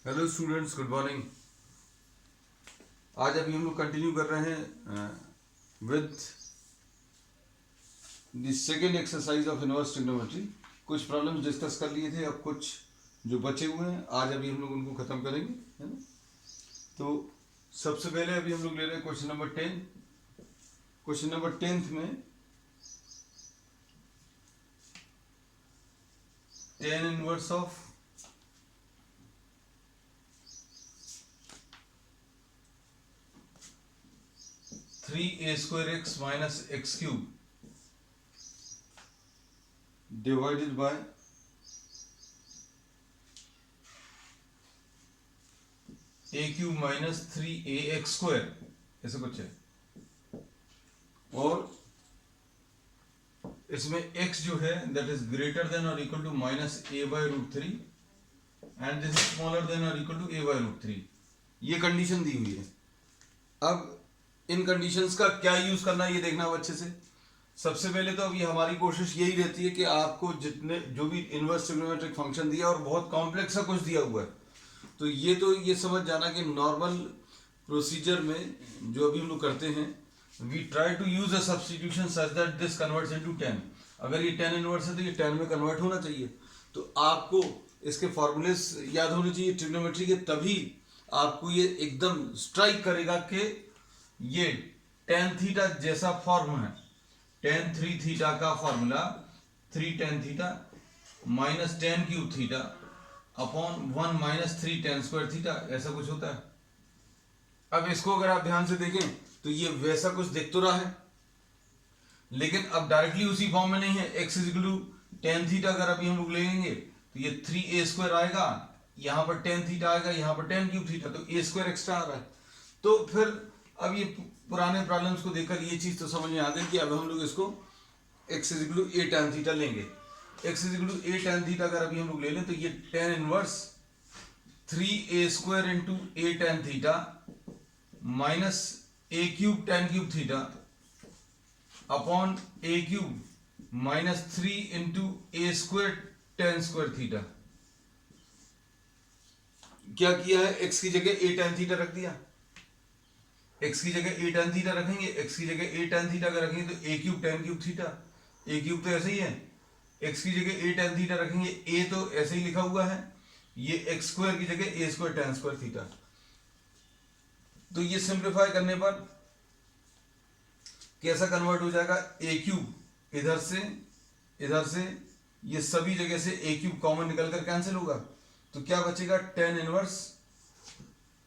Hello students, good morning. आज अभी हम लोग कंटिन्यू कर रहे हैं with the second exercise of inverse trigonometry. कुछ प्रॉब्लम्स डिस्कस कर लिए थे, अब कुछ जो बचे हुए हैं आज अभी हम लोग उनको ख़त्म करेंगे, है ना। तो सबसे पहले अभी हम लोग ले रहे हैं क्वेश्चन नंबर 10। क्वेश्चन नंबर 10 में tan inverse of 3a² x minus x³ divided by a³ minus 3ax², ऐसा कुछ है। और इसमें x जो है दैट इज ग्रेटर देन और equal to -a/√3 and this is smaller than और इक्वल टू a/√3। ये कंडीशन दी हुई है। अब इन कंडीशंस का क्या यूज करना है ये देखना अब अच्छे से। सबसे पहले तो अभी हमारी कोशिश यही रहती है कि आपको जितने जो भी इनवर्स ट्रिग्नोमेट्रिक फंक्शन दिया और बहुत कॉम्प्लेक्स सा कुछ दिया हुआ है, तो ये समझ जाना कि नॉर्मल प्रोसीजर में जो अभी हम लोग करते हैं, we try to use a substitution such that this converts into tan। अगर ये tan इनवर्स है तो ये tan में कन्वर्ट होना चाहिए। तो आपको इसके फॉर्मूलेस याद होने चाहिए ट्रिग्नोमेट्री के, तभी आपको ये एकदम स्ट्राइक करेगा कि ये tan थीटा जैसा फॉर्म है। tan 3 थीटा का formula 3 tan theta minus tan cube theta upon 1 minus 3 tan square theta, ऐसा कुछ होता है। अब इसको अगर आप ध्यान से देखें तो ये वैसा कुछ दिख तो रहा है, लेकिन अब डायरेक्टली उसी फॉर्म में नहीं है। x is equal to tan theta अगर अभी हम लोग लेंगे तो ये 3a² आएगा, यहाँ पर tan थीटा आएगा, यहाँ पर tan क्यूब थीटा, तो a² एक्स्ट्रा आ रहा है। तो फिर अब ये पुराने प्रॉब्लम्स को देखकर ये चीज तो समझ में आ गई कि अब हम लोग इसको x is equal to a tan theta लेंगे। x is equal to a tan theta अगर अभी हम लोग ले लें तो ये tan inverse 3a² into a tan theta minus a³ tan cube theta upon a³ minus 3 into a² tan square theta. क्या किया है, x की जगह a tan थीटा रख दिया। x की जगह a tan थीटा रखेंगे, x की जगह a tan थीटा अगर रखेंगे तो a³ tan cube theta, a³ तो ऐसे ही है। x की जगह a tan थीटा रखेंगे, a तो ऐसे ही लिखा हुआ है, ये x² की जगह a² tan स्क्वायर थीटा। तो ये सिंप्लीफाई करने पर कैसा कन्वर्ट हो जाएगा, a³ इधर से ये सभी जगह से a³ कॉमन निकलकर कैंसिल होगा, तो क्या बचेगा tan inverse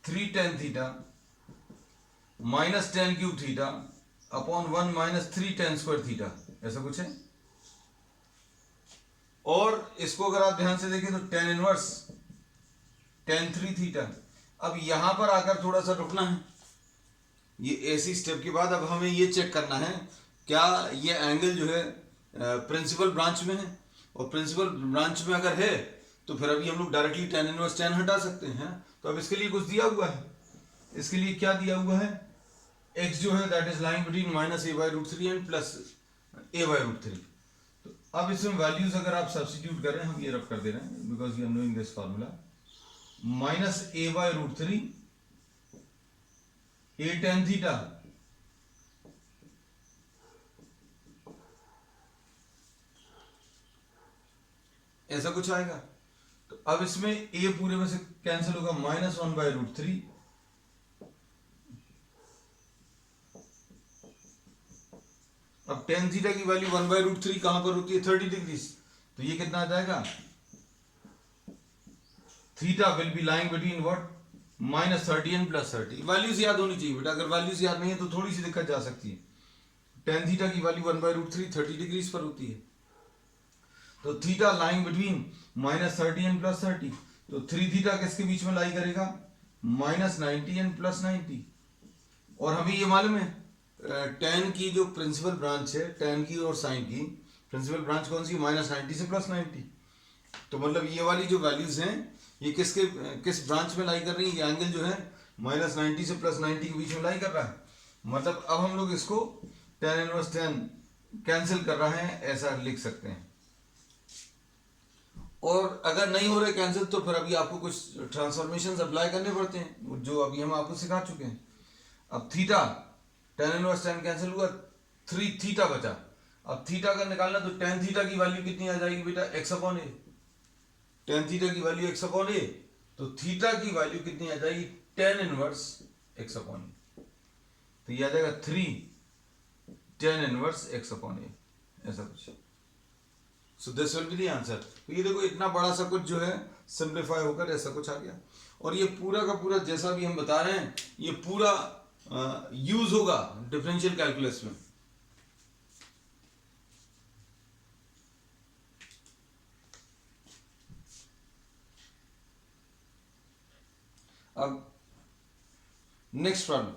3 tan theta minus tan cube theta upon 1 minus 3 tan square theta, ऐसा कुछ है। और इसको अगर आप ध्यान से देखें तो tan इनवर्स tan 3 थीटा। अब यहां पर आकर थोड़ा सा रुकना है, ये ऐसी स्टेप के बाद अब हमें ये चेक करना है क्या ये एंगल जो है प्रिंसिपल ब्रांच में है, और प्रिंसिपल ब्रांच में अगर है तो फिर अभी हम लोग डायरेक्टली tan इनवर्स tan हटा सकते हैं। तो अब इसके लिए कुछ दिया हुआ है, इसके लिए क्या दिया हुआ है, x जो है that is lying between minus a/√3 and plus a/√3। तो अब इसमें वैल्यूज अगर आप सब्स्टिट्यूट करें, हम ये रब कर दे रहे हैं because we are knowing this formula, minus a/√3 a tan theta ऐसा कुछ आएगा। तो अब इसमें a पूरे में से कैंसिल होगा, -1/√3 अब tan थीटा की वैल्यू 1/√3 कहां पर होती है, 30 डिग्री, तो ये कितना आ जाएगा, theta will be lying between what -30 and +30। Values याद होनी चाहिए बेटा, अगर वैल्यूज याद नहीं है तो थोड़ी सी दिक्कत जा सकती है। tan थीटा की वैल्यू 1/√3 30 डिग्री पर होती है, तो थीटा लाइंग बिटवीन -30 एंड +30, तो 3 थीटा किसके बीच में लाई करेगा, -90 एंड +90। और हमें ये मालूम है tan की जो प्रिंसिपल ब्रांच है, tan की और sin की प्रिंसिपल ब्रांच कौन सी, -90 से +90। तो मतलब ये वाली जो वैल्यूज हैं ये किस ब्रांच में लाई कर रही है, ये एंगल जो है -90 से +90 के बीच में लाई कर रहा है। मतलब अब हम लोग इसको tan इनवर्स tan कैंसिल कर रहे हैं, ऐसा लिख सकते हैं। और अगर नहीं हो रहे कैंसिल तो फिर अभी आपको कुछ ट्रांसफॉर्मेशन अप्लाई करने पड़ते हैं जो अभी हम आपको सिखा चुके हैं। अब theta tan inverse tan cancel हुआ, 3 थीटा बचा। अब थीटा का निकालना तो tan थीटा की वैल्यू कितनी आ जाएगी बेटा, x अपॉन ए। tan थीटा की वैल्यू x अपॉन ए, तो थीटा की वैल्यू कितनी आ जाएगी, tan इनवर्स x अपॉन ए। तो ये आ जाएगा 3 tan इनवर्स x अपॉन ए, ऐसा कुछ। So this will be the answer. तो ये देखो इतना बड़ा सा कुछ जो है सिंप्लीफाई होकर ऐसा कुछ आ गया। और ये पूरा का पूरा जैसा भी हम बता रहे हैं ये पूरा यूज होगा डिफरेंशियल कैलकुलस में। अब नेक्स्ट प्रॉब्लम,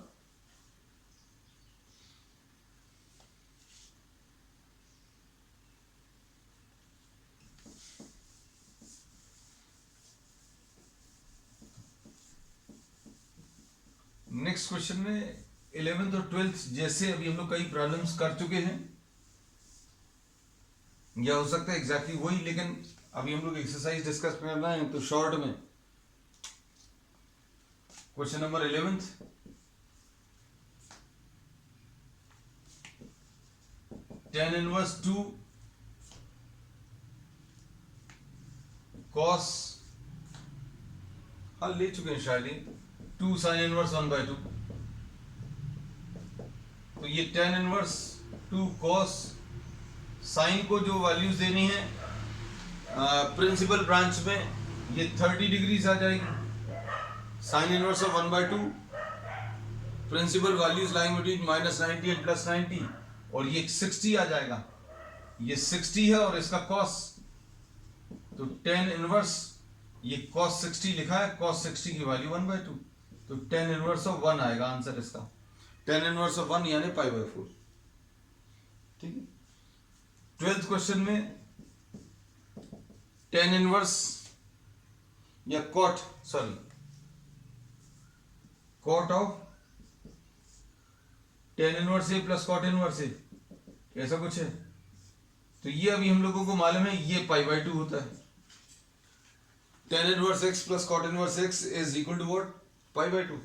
नेक्स्ट क्वेश्चन में 11th और 12th जैसे अभी हम लोग कई प्रॉब्लम्स कर चुके हैं, या हो सकता है एग्जैक्टली वही, लेकिन अभी हम लोग एक्सरसाइज डिस्कस करना है तो शॉर्ट में question number 11th, tan inverse 2 cos, हाँ ले चुके हैं शायद ही, 2 sin इनवर्स 1/2। तो ये tan इनवर्स 2 cos, साइन को जो वैल्यूज देनी है प्रिंसिपल ब्रांच में ये 30 डिग्रीज आ जाएगी। Sine inverse of 1/2, principal values lying between -90 and +90, और ये 60 आ जाएगा। ये 60 है और इसका cos, तो tan इनवर्स, ये cos 60 लिखा है, cos 60 की वैल्यू 1/2, तो tan इनवर्स ऑफ 1 आएगा आंसर इसका। tan इनवर्स ऑफ 1 यानी π/4। ठीक है। 12th क्वेश्चन में tan इनवर्स या cot of tan inverse a plus cot inverse a, ऐसा कुछ है। तो ये अभी हम लोगों को मालूम है ये π/2 होता है। tan inverse x plus cot inverse x is equal to what, π/2,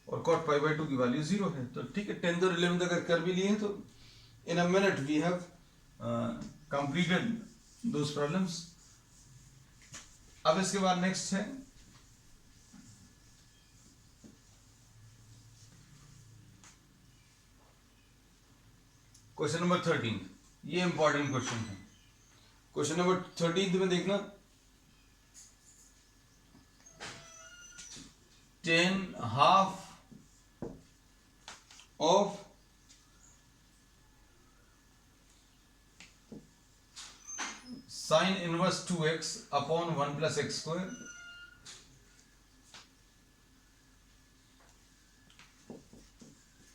और cot π/2 की वैल्यू 0 है। तो ठीक है, 10th और 11th अगर कर भी लिए हैं तो in a minute we have completed those problems. अब इसके बाद नेक्स्ट है क्वेश्चन नंबर 13। ये इंपॉर्टेंट क्वेश्चन है। क्वेश्चन नंबर 13 में देखना, tan half of sine inverse 2x upon 1 plus x square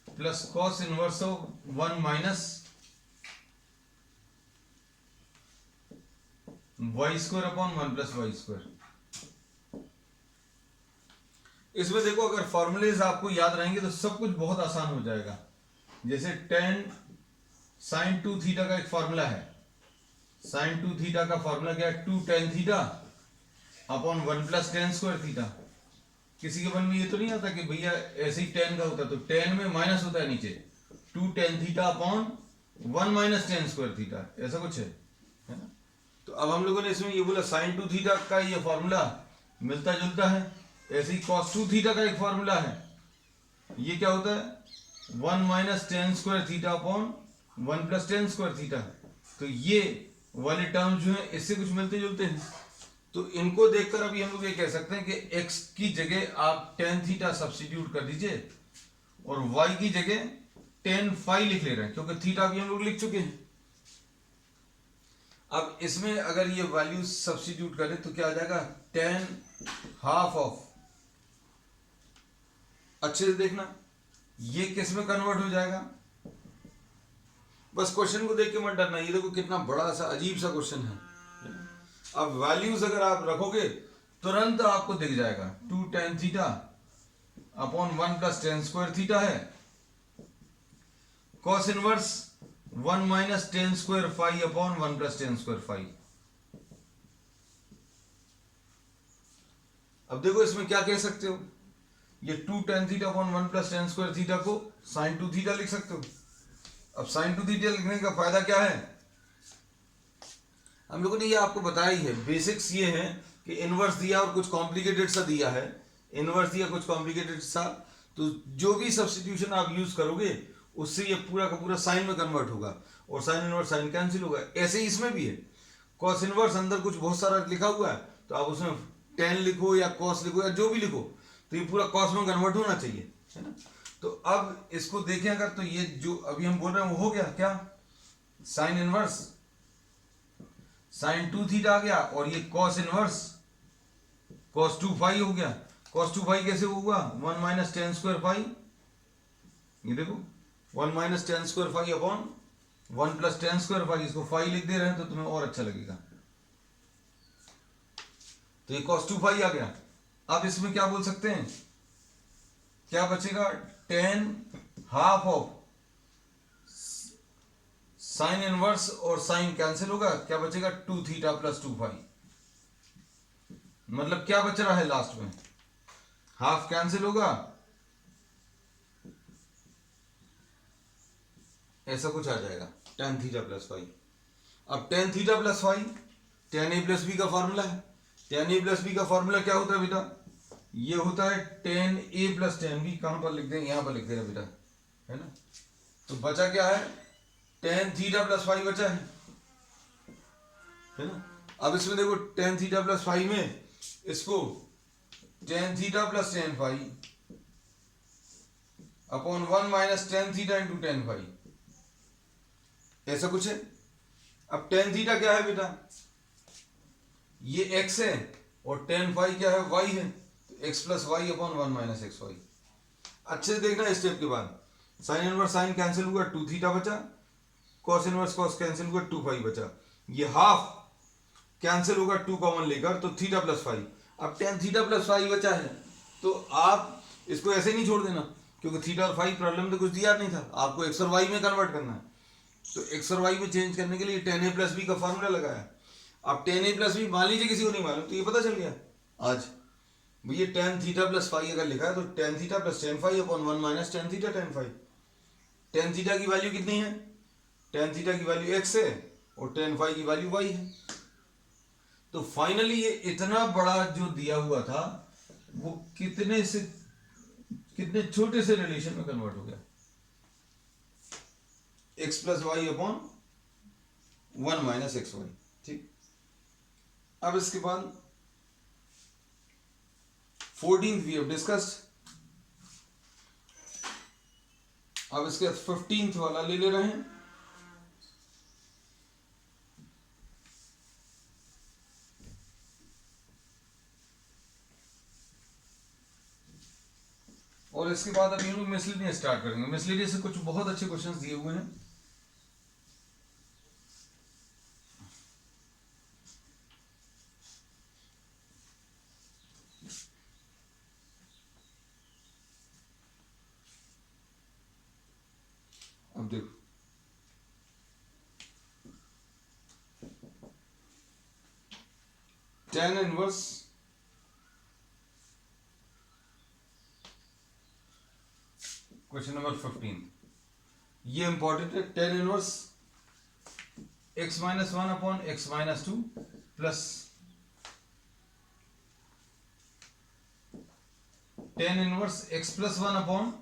plus cos inverse of 1 minus y square upon 1 plus y square. इसमें देखो अगर फॉर्मूलेज आपको याद रहेंगे तो सब कुछ बहुत आसान हो जाएगा। जैसे tan sin 2 थीटा का एक फॉर्मूला है, sin 2 थीटा का फॉर्मूला क्या है, 2 tan theta upon 1 plus tan square theta. किसी के मन में ये तो नहीं आता कि भैया ऐसे ही tan का होता, तो tan में माइनस होता है नीचे, 2 tan theta upon 1 minus tan square theta, ऐसा कुछ है ना। तो अब हम लोगों ने इसमें ये बोला sin 2 थीटा का ये फॉर्मूला मिलता जुलता है, ऐसे ही cos 2 थीटा का एक फॉर्मूला है, ये क्या होता है 1 minus tan square theta upon 1 plus tan square theta. तो ये वाले टर्म जो है इससे कुछ मिलते जुलते हैं। तो इनको देखकर अभी हम लोग ये कह सकते हैं कि x की जगह आप tan थीटा सब्स्टिट्यूट कर दीजिए और y की जगह tan फाई लिख ले रहे हैं, क्योंकि थीटा भी हम लोग लिख चुके हैं। अब इसमें अगर ये वैल्यू सब्स्टिट्यूट करें तो क्या आ जाएगा, tan हाफ ऑफ, अच्छे से देखना ये किस में कन्वर्ट हो जाएगा। बस क्वेश्चन को देख के मत डरना, ये देखो कितना बड़ा सा अजीब सा क्वेश्चन है। अब वैल्यूज अगर आप रखोगे तुरंत आपको दिख जाएगा, 2 tan theta upon 1 plus tan square theta है, cos inverse 1 minus tan square phi upon 1 plus tan square phi. अब देखो इसमें क्या कह सकते हो, ये 2 tan theta upon 1 plus tan square theta को sin 2 थीटा लिख सकते हो। अब sin 2 थीटा लिखने का फायदा क्या है, हम लोगों ने ये आपको बताया ही है, बेसिक्स ये है कि इनवर्स दिया और कुछ कॉम्प्लिकेटेड सा दिया है, इनवर्स दिया कुछ कॉम्प्लिकेटेड सा, तो जो भी सब्स्टिट्यूशन आप यूज करोगे उससे ये पूरा का पूरा साइन में कन्वर्ट होगा और साइन इनवर्स साइन कैंसिल होगा। ऐसे ही इसमें भी है, कॉस इनवर्स अंदर कुछ बहुत सारा लिखा हुआ है तो आप उसमें टेन लिखो या कॉस लिखो या जो भी लिखो तो ये पूरा कॉस में कन्वर्ट होना चाहिए, है ना। तो अब इसको देखें अगर, तो ये जो अभी हम बोल रहे हैं वो हो गया क्या, साइन इनवर्स साइन 2 थीटा आ गया और ये कॉस इनवर्स कॉस 2 फाई हो गया। कॉस 2 फाई कैसे होगा, 1 माइनस टेन स्क्वायर फाई, ये देखो 1 minus tan square phi upon 1 plus tan square phi, इसको फाई लिख दे रहे हैं तो तुम्हें और अच्छा लगेगा। तो ये cos 2 फाई आ गया। अब इसमें क्या बोल सकते हैं, क्या बचेगा, ten half of sine inverse और साइन कैंसिल होगा, क्या बचेगा 2 थीटा प्लस 2 फाई। मतलब क्या बच रहा है लास्ट में, हाफ कैंसिल होगा, ऐसा कुछ आ जाएगा टेन थीटा प्लस फाई। अब tan theta plus phi tan a plus b का फॉर्मूला है। टेन ए प्लस बी का फॉर्मूला क्या होता है बेटा, ये होता है tan a plus tan b, कहां पर लिख दें, यहां पर लिख देगा बेटा, है ना। तो बचा क्या है, टेन थीटा प्लस फाई बचा है ना। अब इसमें देखो टेन थीटा प्लस फाई में इसको tan theta plus tan phi upon 1 minus tan theta into tan phi, ऐसा कुछ है। अब टेन थीटा क्या है बेटा, ये x है और टेन फाई क्या है, y है, तो x plus y upon 1 minus x y. अच्छे से देखना स्टेप के बाद, साइन इनवर्स साइन कैंसिल हुआ 2 थीटा बचा, कॉस इनवर्स कॉस कैंसिल हुआ 2 फाई बचा, ये हाफ कैंसिल होगा 2 कॉमन लेकर तो थीटा प्लस फाई। अब टेन थीटा प्लस फाई बचा है तो आप इसको ऐसे नहीं छोड़ देना, क्योंकि थीटा और फाई प्रॉब्लम में कुछ दिया नहीं था, आपको एक्स और वाई में कन्वर्ट करना है। तो एक्स और वाई में चेंज करने के लिए टेन ए प्लस बी का फॉर्मूला लगाया। अब टेन ए प्लस बी मान लीजिए किसी को नहीं मालूम तो ये पता चल गया आज, भैया टेन थीटा प्लस फाई अगर लिखा है तो tan theta plus tan phi upon 1 minus tan theta tan phi. Tan theta की वैल्यू कितनी है, टेन थीटा की वैल्यू एक्स है और टेन फाई की वैल्यू वाई है। तो फाइनली ये इतना बड़ा जो दिया हुआ था वो कितने छोटे से रिलेशन में कन्वर्ट हो गया, x plus y upon 1 minus x y. ठीक, अब इसके बाद 14th वी हैव डिस्कस्ड। अब इसके बाद 15th वाला ले रहे हैं। और इसके बाद अब हम लोग मिसलिनियस स्टार्ट करेंगे। मिसलिनियस से कुछ बहुत अच्छे क्वेश्चंस दिए हुए हैं। अब देखो टेन इनवर्स क्वेश्चन नंबर 15, ये इंपॉर्टेंट है। Tan inverse x minus one upon x minus two plus tan inverse x plus one upon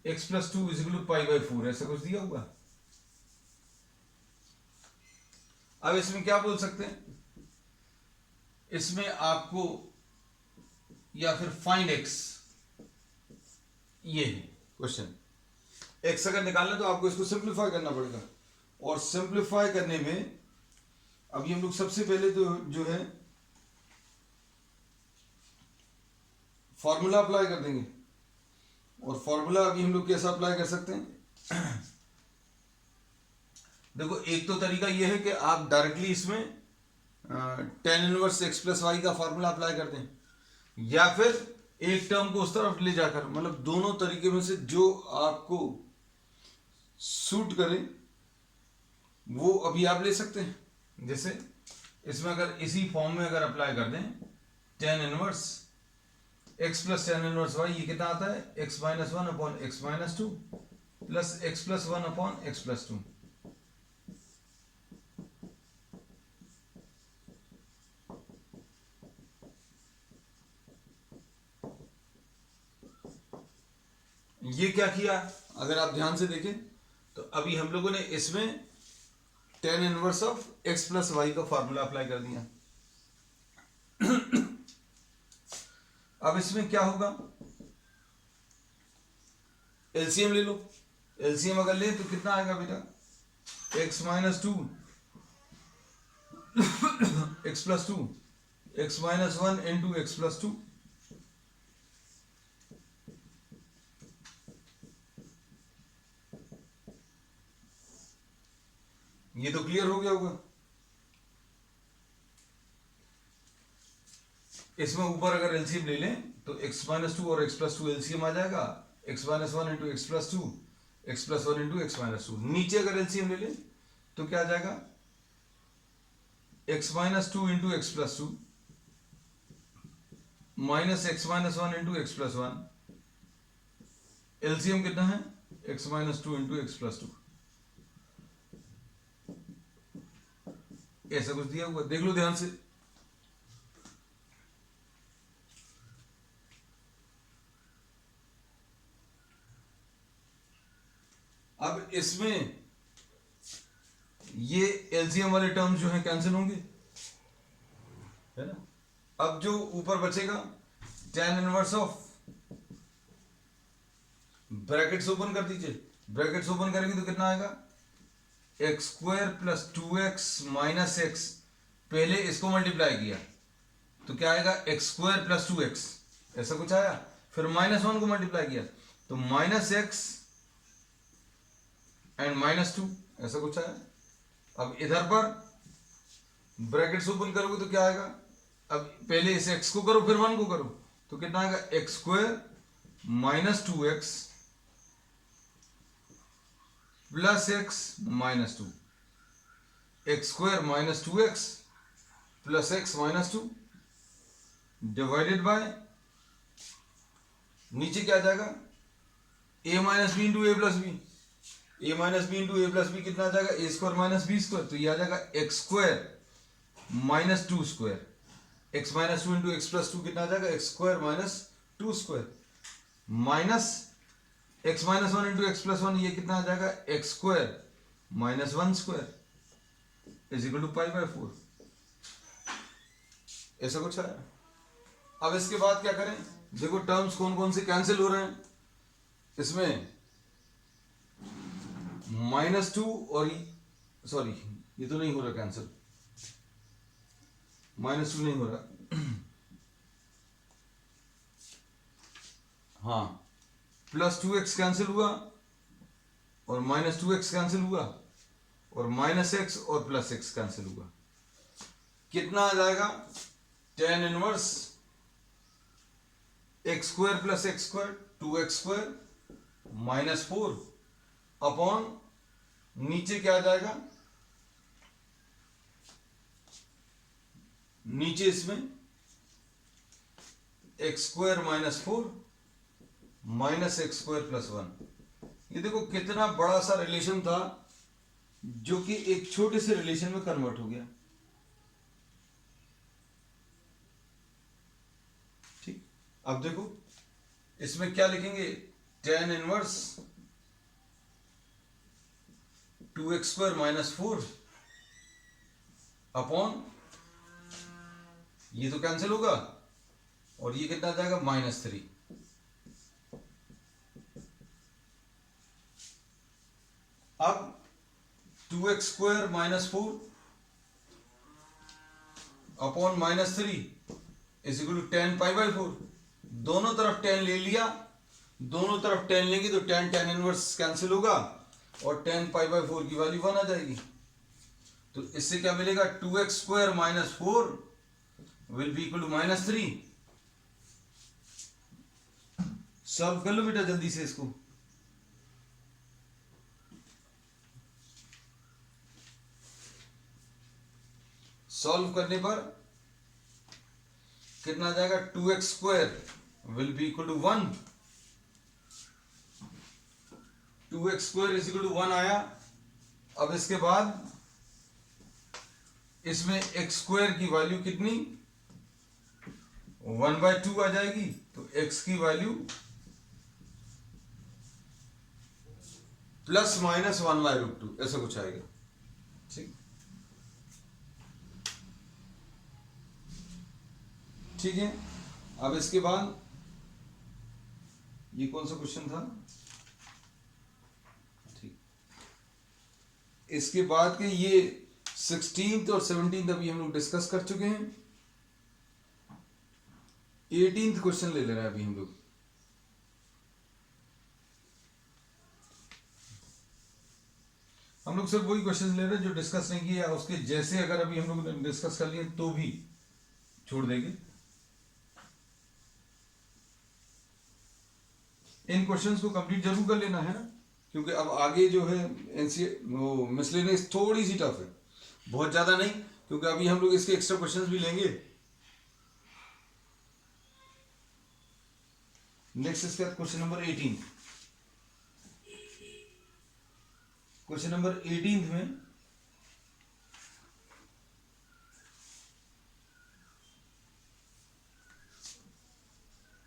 x plus two is equal to pi by 4, ऐसा कुछ दिया हुआ। अब इसमें क्या बोल सकते हैं, इसमें आपको या फिर फाइंड एक्स, ये है क्वेश्चन। एक्स अगर निकालना तो आपको इसको सिंप्लीफाई करना पड़ेगा, और सिंप्लीफाई करने में अभी हम लोग सबसे पहले तो जो है फॉर्मूला अप्लाई कर देंगे। और फॉर्मूला अभी हम लोग कैसा अप्लाई कर सकते हैं देखो, एक तो तरीका यह है कि आप डायरेक्टली इसमें tan inverse x plus y का फॉर्मूला अप्लाई कर दें, या फिर एक टर्म को उस तरफ ले जाकर, मतलब दोनों तरीके में से जो आपको सूट करे वो अभी आप ले सकते हैं। जैसे इसमें अगर इसी फॉर्म में अगर अप्लाई कर दें tan inverse x plus tan inverse y, ये कितना आता है x minus one upon x minus two plus x plus one upon x plus to. ये क्या किया अगर आप ध्यान से देखें तो अभी हम लोगों ने इसमें tan inverse of x plus y का फॉर्मूला अप्लाई कर दिया। अब इसमें क्या होगा, एलसीएम ले लो। एलसीएम अगर ले तो कितना आएगा बेटा, x minus to x plus to x minus one into x plus to. ये तो क्लियर हो गया होगा। इसमें ऊपर अगर एलसीएम ले लें तो x माइनस टू और x प्लस टू एलसीएम आ जाएगा, x minus one into x plus to, x plus one into x minus to. नीचे अगर एलसीएम ले लें तो क्या आ जाएगा, x minus two into x plus to minus x minus one into x plus one. LCM कितना है, x minus two into x plus to. ऐसा कुछ दिया हुआ, देख लो ध्यान से। अब इसमें ये एलसीएम वाले टर्म्स जो हैं कैंसिल होंगे, है ना। अब जो ऊपर बचेगा ten inverse of, brackets open कर दीजिए। ब्रैकेट्स ओपन करेंगे तो कितना आएगा, x square plus two x minus x. पहले इसको मल्टीप्लाई किया तो क्या आएगा, x square plus two x, ऐसा कुछ आया। फिर माइनस वन को मल्टीप्लाई किया तो minus x and minus two, ऐसा कुछ आया। अब इधर पर ब्रैकेट्स ओपन करोगे तो क्या आएगा, अब पहले इस एक्स को करो फिर वन को करो तो कितना आएगा, x square minus to x plus x minus to. X square minus to x plus x minus two divided by, नीचे क्या आ जाएगा, ए माइनस बी इंटू ए प्लस बी। ए माइनस बी इंटू ए प्लस बी कितना आ जाएगा, ए स्क्वायर माइनस बी स्क्वायर। तो ये आ जाएगा x square minus two square. X minus two into x plus to कितना आ जाएगा, x square minus two square minus x minus one into x plus one, ये कितना आ जाएगा, x square minus one square is equal to pi by four. ऐसा कुछ है। अब इसके बाद क्या करें, देखो टर्म्स कौन कौन से कैंसिल हो रहे हैं। इसमें माइनस टू और सॉरी ये तो नहीं हो रहा कैंसिल, माइनस टू नहीं हो रहा। हाँ, प्लस टू एक्स कैंसिल हुआ और माइनस टू एक्स कैंसिल हुआ और माइनस एक्स और प्लस एक्स कैंसिल हुआ। कितना आ जाएगा, tan inverse x square plus x square two x square minus four upon नीचे क्या आ जाएगा, नीचे इसमें x square minus four minus x square plus one. ये देखो कितना बड़ा सा रिलेशन था जो कि एक छोटे से रिलेशन में कन्वर्ट हो गया। ठीक, अब देखो इसमें क्या लिखेंगे, tan inverse two x square minus four upon, ये तो कैंसिल होगा और ये कितना आ जाएगा, माइनस थ्री। अब two x square minus four upon minus three is equal to tan pi by four. दोनों तरफ टेन ले लिया, दोनों तरफ टेन लेंगे तो टेन टेन इनवर्स कैंसिल होगा और टेन पाई बाय फोर की वैल्यू वन आ जाएगी। तो इससे क्या मिलेगा, two x square minus four will be equal to minus three. Solve कर लो बेटा जल्दी से इसको। सॉल्व करने पर कितना आ जाएगा, 2x² will be equal to 1, 2x² is equal to 1 आया। अब इसके बाद इसमें x² की वैल्यू कितनी, 1/2 आ जाएगी, तो x की वैल्यू ±1/√2 ऐसा कुछ आएगा। ठीक ठीक है। अब इसके बाद ये कौन सा क्वेश्चन था, ठीक, इसके बाद के ये 16th और 17th अभी हम लोग डिस्कस कर चुके हैं। 18th क्वेश्चन ले ले रहे हैं अभी हम लोग। हम लोग सिर्फ वही क्वेश्चन ले रहे हैं जो डिस्कस नहीं किया, उसके जैसे अगर अभी हम लोग डिस्कस कर लिए तो भी छोड़ देंगे। इन क्वेश्चंस को कंप्लीट जरूर कर लेना है ना, क्योंकि अब आगे जो है वो मिसलेनियस थोड़ी सी टफ है, बहुत ज्यादा नहीं, क्योंकि अभी हम लोग इसके एक्स्ट्रा क्वेश्चंस भी लेंगे। नेक्स्ट इसका क्वेश्चन नंबर 18। क्वेश्चन नंबर 18 में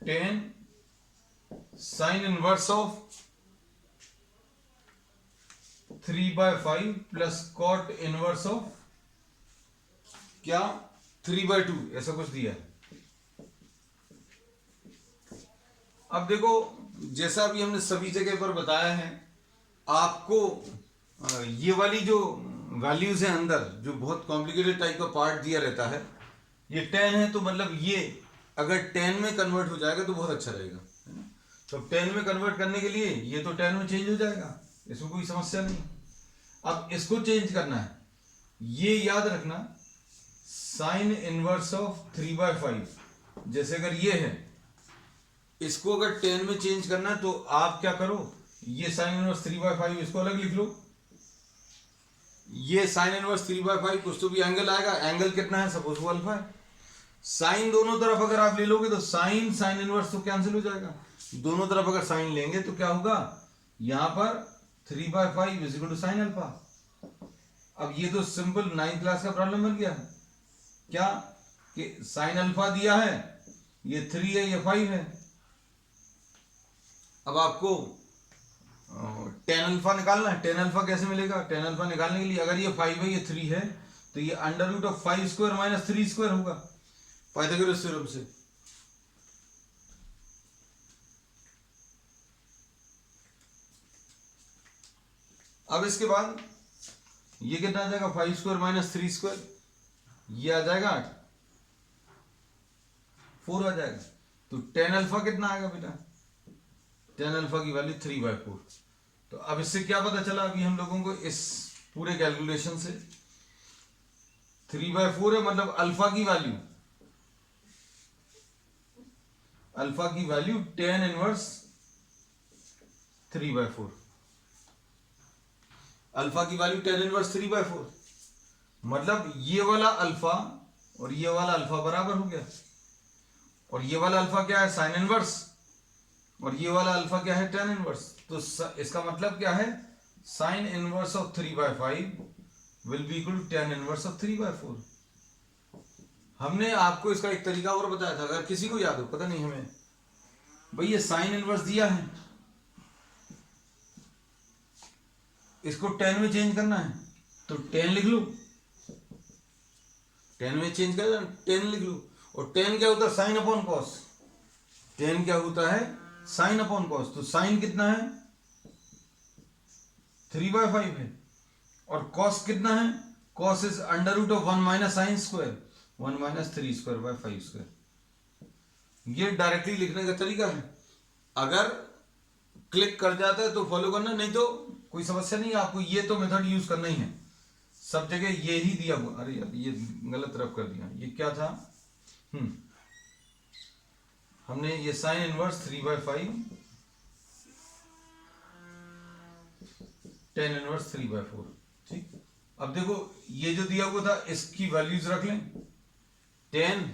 tan sin inverse of 3/5 plus cot inverse of क्या 3/2 ऐसा कुछ दिया है। अब देखो, जैसा अभी हमने सभी जगह पर बताया है, आपको ये वाली जो वैल्यूज है अंदर, जो बहुत कॉम्प्लिकेटेड टाइप का पार्ट दिया रहता है, ये tan है, तो मतलब ये अगर tan में कन्वर्ट हो जाएगा तो बहुत अच्छा रहेगा, है ना। तो tan में कन्वर्ट करने के लिए ये तो tan में चेंज हो जाएगा, इसमें कोई समस्या नहीं। अब इसको चेंज करना है, ये याद रखना, साइन इनवर्स ऑफ 3/5, जैसे अगर ये है, इसको अगर tan में चेंज करना है तो आप क्या करो, ये साइन इनवर्स 3/5 इसको अलग लिख लो, ये साइन इनवर्स 3/5 कुछ तो भी एंगल आएगा, एंगल कितना है, सपोज वो अल्फा है। साइन दोनों तरफ अगर आप ले लोगे तो साइन साइन इनवर्स तो कैंसिल हो जाएगा, दोनों तरफ अगर साइन लेंगे तो क्या होगा, यहां पर 3/5 is equal to sine alpha. अब ये तो सिंपल 9th क्लास का प्रॉब्लम बन गया, क्या कि साइन अल्फा दिया है, ये 3 है, ये 5 है। अब आपको tan अल्फा निकालना है। tan अल्फा कैसे मिलेगा, tan अल्फा निकालने के लिए अगर ये 5 है, ये 3 है, तो ये √5² माइनस 3² होगा पाइथागोरस थ्योरम से। अब इसके बाद ये कितना आ जाएगा, 5² माइनस 3², ये आ जाएगा 4 आ जाएगा। तो tan अल्फा कितना आएगा बेटा, tan अल्फा की वैल्यू 3/4। तो अब इससे क्या पता चला अभी हम लोगों को, इस पूरे कैलकुलेशन से 3/4 है, मतलब अल्फा की वैल्यू tan इनवर्स 3/4, अल्फा की वैल्यू tan इनवर्स 3/4, मतलब ये वाला अल्फा और ये वाला अल्फा बराबर हो गया, और ये वाला अल्फा क्या है, साइन इनवर्स, और ये वाला अल्फा क्या है, tan इनवर्स। तो इसका मतलब क्या है, sine inverse of 3/5 will be equal to tan inverse of 3/4। हमने आपको इसका एक तरीका और बताया था, अगर किसी को याद हो, पता नहीं हमें, भाई ये साइन इनवर्स दिया है, इसको tan में चेंज करना है, तो tan लिख लो, tan में चेंज कर tan लिख लो। और tan क्या होता है, साइन अपॉन कॉस, tan क्या होता है, साइन अपॉन कॉस। तो साइन कितना है, 3/5 है, और कॉस कितना है, cos is √1 minus sine square 1 minus 3²/5²। ये डायरेक्टली लिखने का तरीका है, अगर क्लिक कर जाता है तो फॉलो करना, नहीं तो कोई समस्या नहीं है, आपको ये तो मेथड यूज करना ही है, सब जगह ये ही दिया हुआ। अरे यार ये गलत रफ कर दिया, ये क्या था, हमने ये साइन इनवर्स 3/5 tan इनवर्स 3/4, ठीक। अब देखो ये जो दिया हुआ था इसकी वैल्यूज रख लें 10,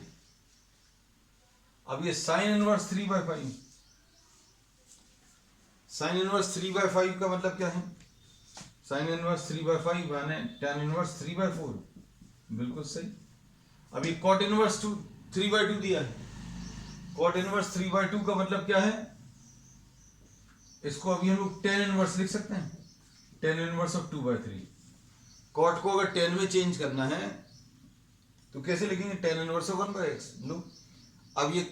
अब ये साइन इनवर्स 3/5, साइन इनवर्स 3/5 का मतलब क्या है, साइन इनवर्स 3/5 माने tan इनवर्स 3/4, बिल्कुल सही। अभी कॉट इनवर्स 3/2 दिया है, कॉट इनवर्स 3/2 का मतलब क्या है, इसको अभी हम लोग tan इनवर्स लिख सकते हैं, tan इनवर्स ऑफ 2/3। कॉट को अगर tan में चेंज करना है तो कैसे लिखेंगे, tan इनवर्स ऑफ 1/x। लो अब ये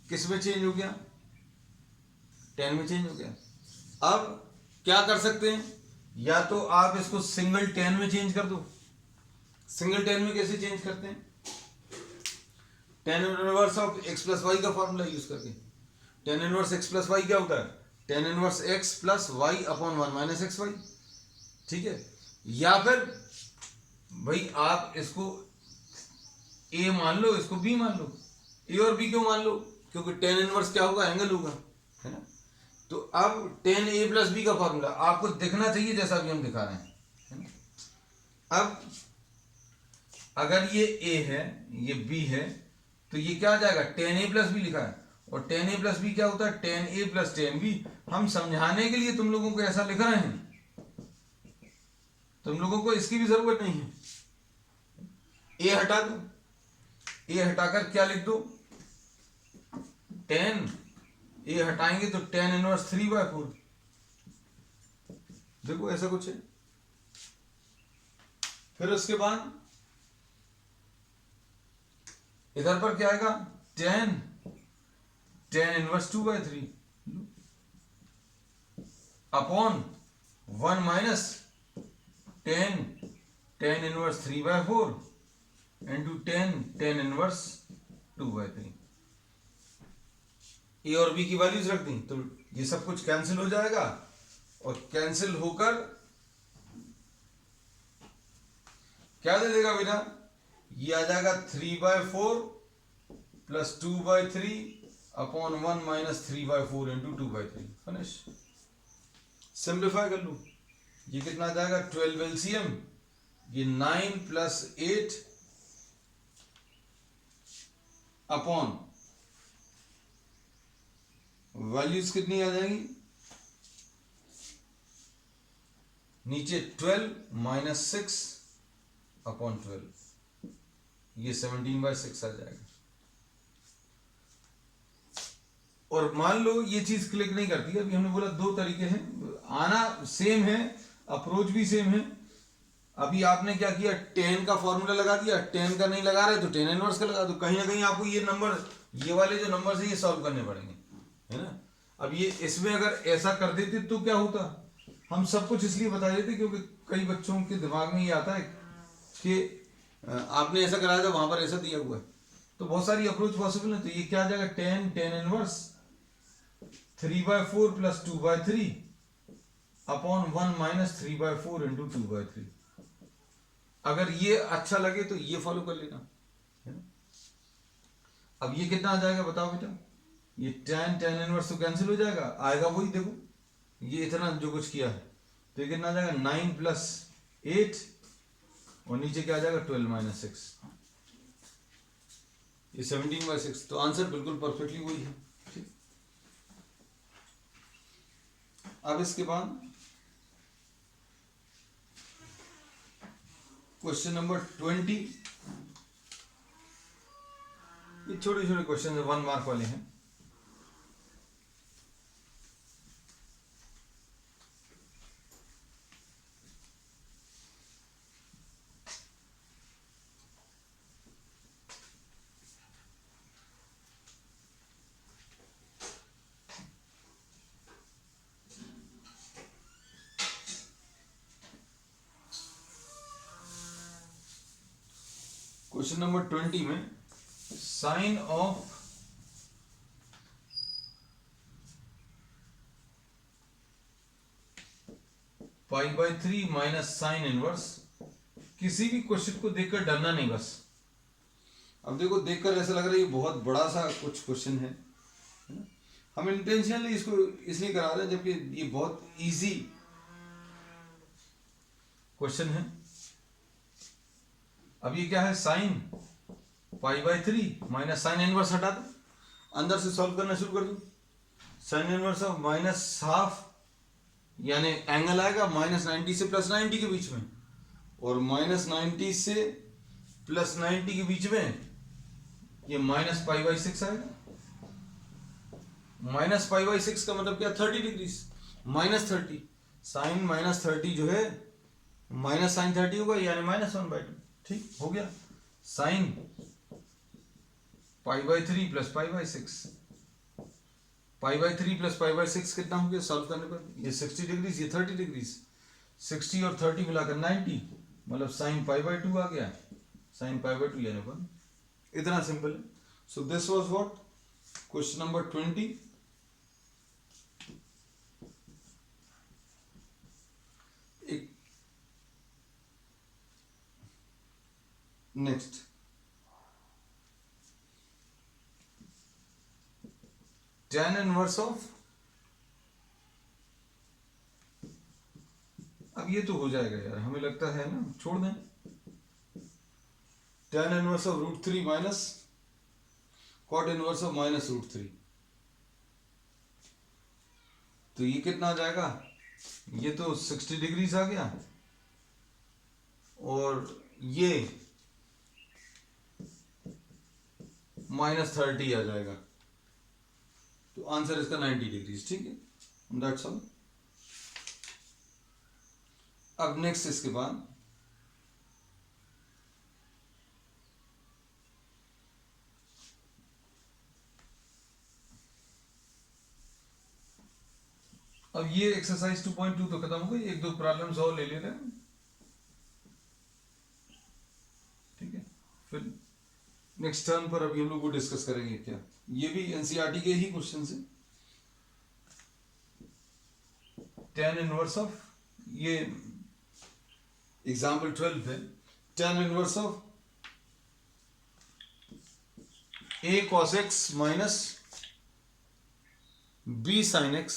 किस में चेंज हो गया, tan में चेंज हो गया। अब क्या कर सकते हैं, या तो आप इसको सिंगल tan में चेंज कर दो। सिंगल tan में कैसे चेंज करते हैं, tan inverse of x plus y का फॉर्मूला यूज करके। tan inverse x plus y क्या होता है, tan inverse x plus y upon 1 minus x y, ठीक है। या फिर भाई आप इसको a मान लो, इसको b मान लो। a और b क्यों मान लो, क्योंकि tan इनवर्स क्या होगा, एंगल होगा, है ना। तो अब tan a प्लस b का फॉर्मूला आपको दिखना चाहिए जैसा भी हम दिखा रहे हैं, है ना। अब अगर ये a है ये b है तो ये क्या आ जाएगा, tan a प्लस b लिखा है, और tan a प्लस b क्या होता है, tan a plus tan b। हम समझाने के लिए तुम लोगों को ऐसा लिख रहे हैं, तुम लोगों को इसकी भी जरूरत नहीं है। a हटा दो, a हटाकर क्या लिख दो, tan a हटाएंगे तो tan इनवर्स 3/4। देखो ऐसा कुछ है। फिर उसके बाद इधर पर क्या आएगा, tan inverse 2/3 upon 1 minus tan inverse 3/4 into tan inverse 2/3। ए और बी की वैल्यूज रख दी तो ये सब कुछ कैंसिल हो जाएगा, और कैंसिल होकर क्या दे देगा बेटा, ये आ जाएगा 3/4 plus 2/3 upon 1 minus 3/4 into 2/3। Finish, simplify कर लो, ये कितना आ जाएगा 12 एलसीएम, ये 9 प्लस 8 अपॉन वैल्यूज कितनी आ जाएगी, नीचे 12 माइनस 6 अपॉन 12, ये 17/6 आ जाएगा। और मान लो ये चीज क्लिक नहीं करती है, अभी हमने बोला दो तरीके हैं, आना सेम है, अप्रोच भी सेम है। अभी आपने क्या किया, tan का फॉर्मूला लगा दिया, tan का नहीं लगा रहे तो tan इनवर्स का लगा दो। कहीं ना कहीं आपको ये नंबर, ये वाले जो नंबर है ये सॉल्व करने पड़ेंगे, है ना। अब ये इसमें अगर ऐसा कर देते तो क्या होता, हम सब कुछ इसलिए बता देते क्योंकि कई बच्चों के दिमाग में ये आता है कि आपने ऐसा कराया था वहां पर ऐसा दिया हुआ है, तो बहुत सारी अप्रोच पॉसिबल है। तो ये क्या आ जाएगा, tan inverse 3/4 plus 2/3 upon 1 minus 3/4 into 2/3। अगर ये अच्छा लगे तो ये फॉलो कर लेना, है ना। अब ये कितना आ जाएगा बताओ बेटा, ये tan इनवर्स तो कैंसिल हो जाएगा, आएगा वही, देखो ये इतना जो कुछ किया है, तो ये कितना आ जाएगा 9 प्लस 8 और नीचे क्या आ जाएगा 12 माइनस 6, ये 17/6। तो आंसर बिल्कुल परफेक्टली वही है, ठीक। अब इसके बाद क्वेश्चन नंबर 20, ये छोटे छोटे क्वेश्चन है, 1 मार्क वाले हैं। क्वेश्चन नंबर 20 में sine of π/3 minus sine inverse. किसी भी क्वेश्चन को देखकर डरना नहीं बस। अब देखो देखकर ऐसा लग रहा है ये बहुत बड़ा सा कुछ क्वेश्चन है ना? हम इंटेंशनली इसको इसलिए करा रहे हैं जबकि ये बहुत इजी क्वेश्चन है। अब ये क्या है, sine pi by 3 minus sine inverse हटा दो, अंदर से सॉल्व करना शुरू कर दो। Sign inverse of minus half यानी एंगल आएगा -90 से +90 के बीच में, और -90 से +90 के बीच में ये -π/6 आएगा। -π/6 का मतलब क्या, 30 डिग्री, -30 साइन -30 जो है माइनस साइन 30 होगा यानी -1/2। ठीक हो गया, साइन π/3 + π/6, π/3 + π/6 कितना हो गया सॉल्व करने पर, ये 60 डिग्री, ये 30 डिग्री, 60 और 30 मिलाकर 90, मतलब साइन π/2 आ गया, साइन π/2 यानी 1। इतना सिंपल है। So this was what, question number 20। Next, tan inverse of, अब ये तो हो जाएगा यार, हमें लगता है ना, छोड़ दें। tan inverse of √3 minus cot inverse of -√3, तो ये कितना आ जाएगा, ये तो 60 डिग्रीज आ गया, और ये -30 आ जाएगा, तो आंसर इसका 90 डिग्रीज। ठीक है, दैट्स ऑल। अब नेक्स्ट इसके बाद अब ये एक्सरसाइज 2.2 तो खत्म हो गई, एक दो प्रॉब्लम्स और ले लेते हैं। ठीक है, फिर नेक्स्ट टर्न पर अभी हम लोग वो डिस्कस करेंगे क्या, ये भी एनसीईआरटी के ही क्वेश्चन है। tan इनवर्स ऑफ, ये एग्जाम्पल 12 है, tan inverse of a cos x minus b sin x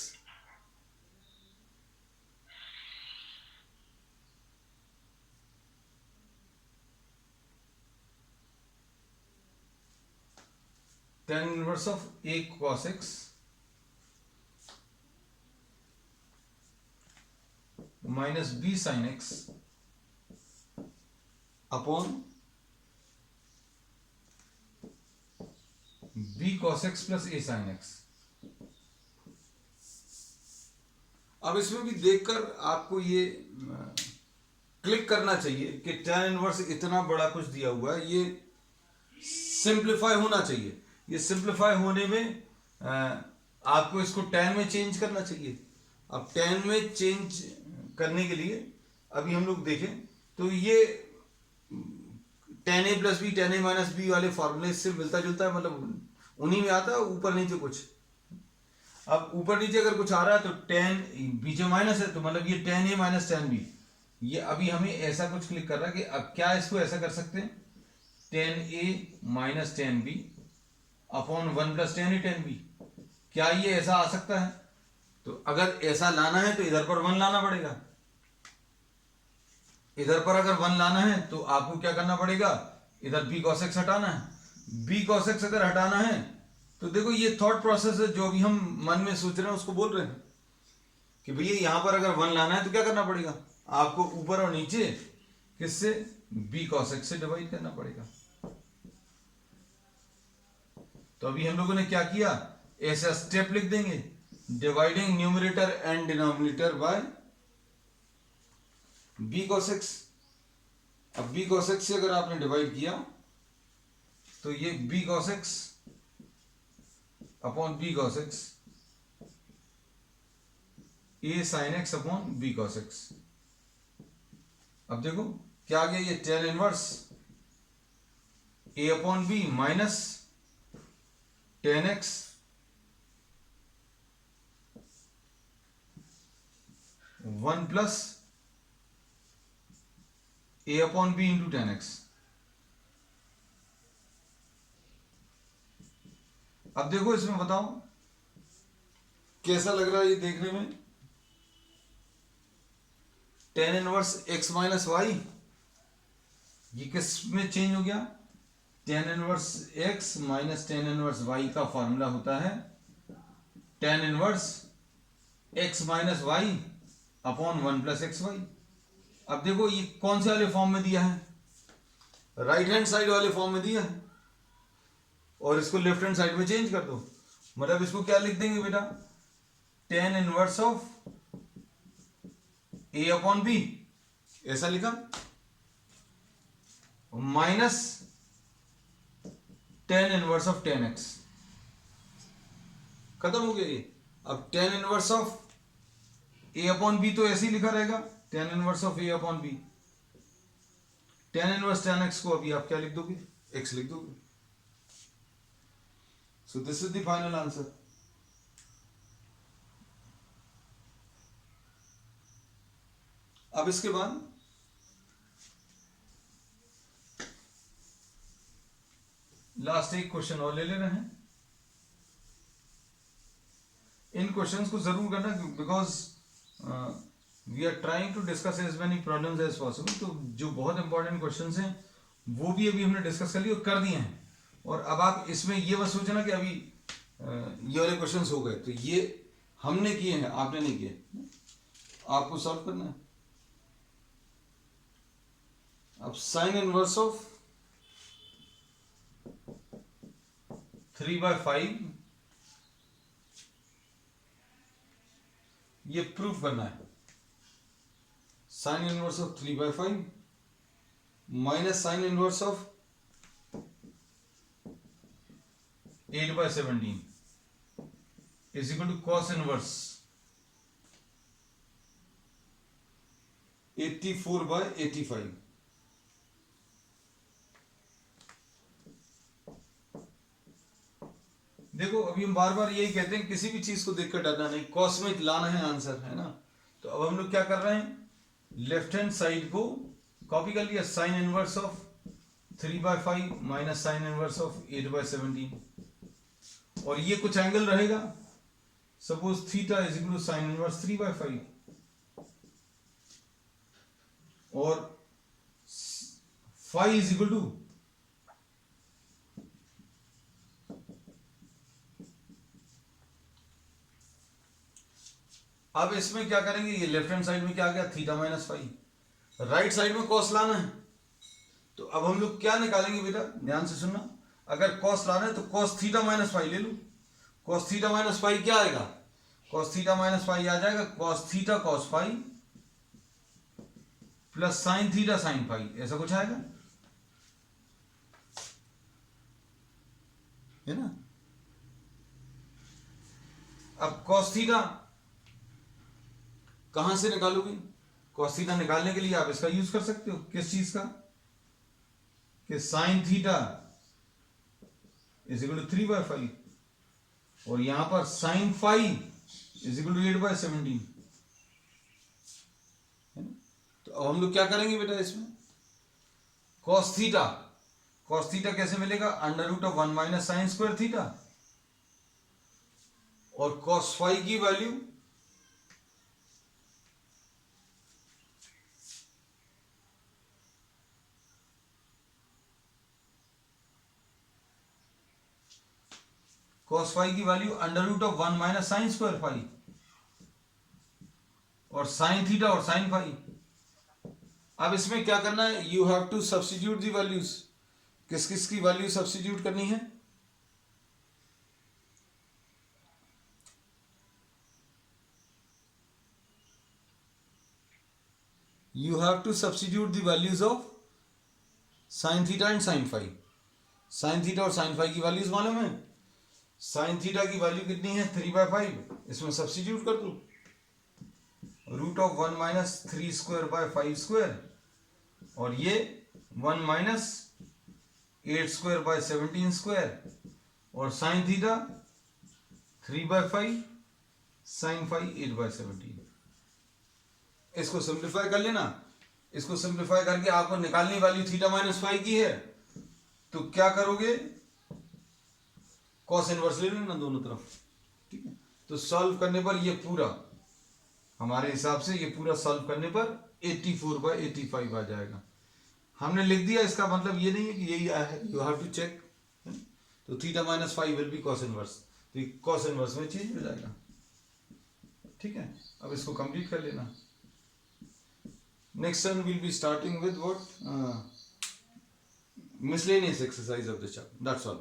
tan inverse of a cos x minus b sin x upon b cos x plus a sin x। अब इसमें भी देखकर आपको ये click करना चाहिए कि tan इनवर्स इतना बड़ा कुछ दिया हुआ है, ये सिंप्लीफाई होना चाहिए। ये सिंप्लीफाई होने में आपको इसको tan में चेंज करना चाहिए। अब tan में चेंज करने के लिए अभी हम लोग देखें तो ये tan a + b tan a - b वाले फॉर्मूले से मिलता जुलता है, मतलब उन्हीं में आता है, ऊपर नीचे कुछ। अब ऊपर नीचे अगर कुछ आ रहा है तो tan बीच में माइनस है, तो मतलब ये tan a - tan b, ये अभी हमें ऐसा कुछ क्लिक कर रहा है कि अब क्या इसको ऐसा कर सकते हैं, tan a - tan b upon 1 + tan a tan b, क्या ये ऐसा आ सकता है? तो अगर ऐसा लाना है तो इधर पर 1 लाना पड़ेगा, इधर पर अगर 1 लाना है तो आपको क्या करना पड़ेगा, इधर b cos x हटाना है। b cos x अगर हटाना है तो देखो ये थॉट प्रोसेस है, जो अभी हम मन में सोच रहे हैं उसको बोल रहे हैं कि भैया यहां पर अगर 1 लाना है तो क्या करना पड़ेगा, आपको ऊपर और नीचे किससे, b cos x से डिवाइड करना पड़ेगा। तो अभी हम लोगों ने क्या किया, ऐसा स्टेप लिख देंगे, dividing numerator and denominator by b cos x। अब b cos x से अगर आपने डिवाइड किया तो ये b cos x upon b cos x, a sin x upon b cos x। अब देखो क्या आ गया, ये tan inverse a upon b minus tan x one plus a upon b into tan x। अब देखो इसमें बताओ कैसा लग रहा है ये देखने में, tan inverse x minus y ये किस में चेंज हो गया, tan inverse x minus tan inverse y का फॉर्मूला होता है tan inverse x minus y upon one plus x y. अब देखो ये कौन से वाले फॉर्म में दिया है, राइट हैंड साइड वाले फॉर्म में दिया है, और इसको लेफ्ट हैंड साइड में चेंज कर दो, मतलब इसको क्या लिख देंगे बेटा, tan inverse of a upon b, ऐसा लिखा, minus tan inverse of tan x, खत्म हो गया ये। अब tan inverse of a upon b तो ऐसे ही लिखा रहेगा, tan inverse of a upon b, tan inverse tan x को अभी आप क्या लिख दोगे, एक्स लिख दोगे। So this is the final answer. अब इसके बाद लास्ट एक क्वेश्चन और ले रहे हैं। इन क्वेश्चंस को जरूर करना because we are trying to discuss as many problems as possible. तो जो बहुत इंपॉर्टेंट क्वेश्चंस हैं वो भी अभी हमने डिस्कस कर लिए और कर दिए हैं, और अब आप इसमें ये बस सोचना कि अभी ये वाले क्वेश्चंस हो गए, तो ये हमने किए हैं, आपने नहीं किए, आपको सॉल्व करना है। अब साइन इनवर्स ऑफ 3/5 ये प्रूफ करना है। Sine inverse of 3/5 minus sine inverse of 8/17 is equal to cos inverse 84/85। देखो अभी हम बार बार यही कहते हैं, किसी भी चीज को देखकर डरना नहीं, कॉस में लाना है आंसर, है ना। तो अब हम लोग क्या कर रहे हैं, लेफ्ट हैंड साइड को कॉपी कर लिया, sine inverse of 3/5 minus sine inverse of 8/17, और ये कुछ एंगल रहेगा, suppose theta is equal to sine inverse 3/5, और फाई इज इक्वल टू अब इसमें क्या करेंगे, ये लेफ्ट हैंड साइड में क्या आ गया, theta minus phi, right side में कॉस लाना है। तो अब हम लोग क्या निकालेंगे बेटा, ध्यान से सुनना, अगर कॉस लाना है तो कॉस थीटा माइनस फाई ले लो। कॉस थीटा माइनस फाई क्या आएगा, कॉस थीटा माइनस फाई आ जाएगा cos theta cos phi plus sine theta sine phi, ऐसा कुछ आएगा, है ना। अब कॉस थीटा कहां से निकालोगे, कॉस थीटा निकालने के लिए आप इसका यूज कर सकते हो, किस चीज का, कि sine theta is equal to 3/5, और यहां पर sine phi is equal to 8/17, है ना। तो अब हम लोग क्या करेंगे बेटा, इसमें कॉस थीटा कैसे मिलेगा, under root of 1 minus sine square theta, और कॉस फाई की वैल्यू cos फाई की value under root of 1 minus sine square phi, और साइन थीटा और साइन फाई। अब इसमें क्या करना है, you have to substitute the values, किस किस की वैल्यू सब्स्टिट्यूट करनी है, you have to substitute the values of sin theta and sin phi। sin theta और sin phi की वैल्यूज मालूम है, sin theta की वैल्यू कितनी है 3/5, इसमें सब्स्टिट्यूट कर दो, root of 1 minus 3 square by 5 square, और ये 1 माइनस 8 स्क्वायर बाय 17 स्क्वायर, और sin theta 3/5 sin phi 8/17। इसको सिंप्लीफाई कर लेना, इसको सिंप्लीफाई करके आपको निकालने वाली थीटा माइनस फाई की है, तो क्या करोगे, कॉस इनवर्स ले लेना दोनों तरफ, ठीक है। तो सॉल्व करने पर ये पूरा हमारे हिसाब से ये पूरा सॉल्व करने पर 84/85 आ जाएगा। हमने लिख दिया, इसका मतलब ये नहीं है कि यही आया है, यू हैव टू चेक। तो theta minus five will be cos inverse, तो कॉस इनवर्स में चेंज हो जाएगा। ठीक है, अब इसको कंप्लीट कर लेना। Next one will be starting with what, miscellaneous exercise of the chapter, that's all.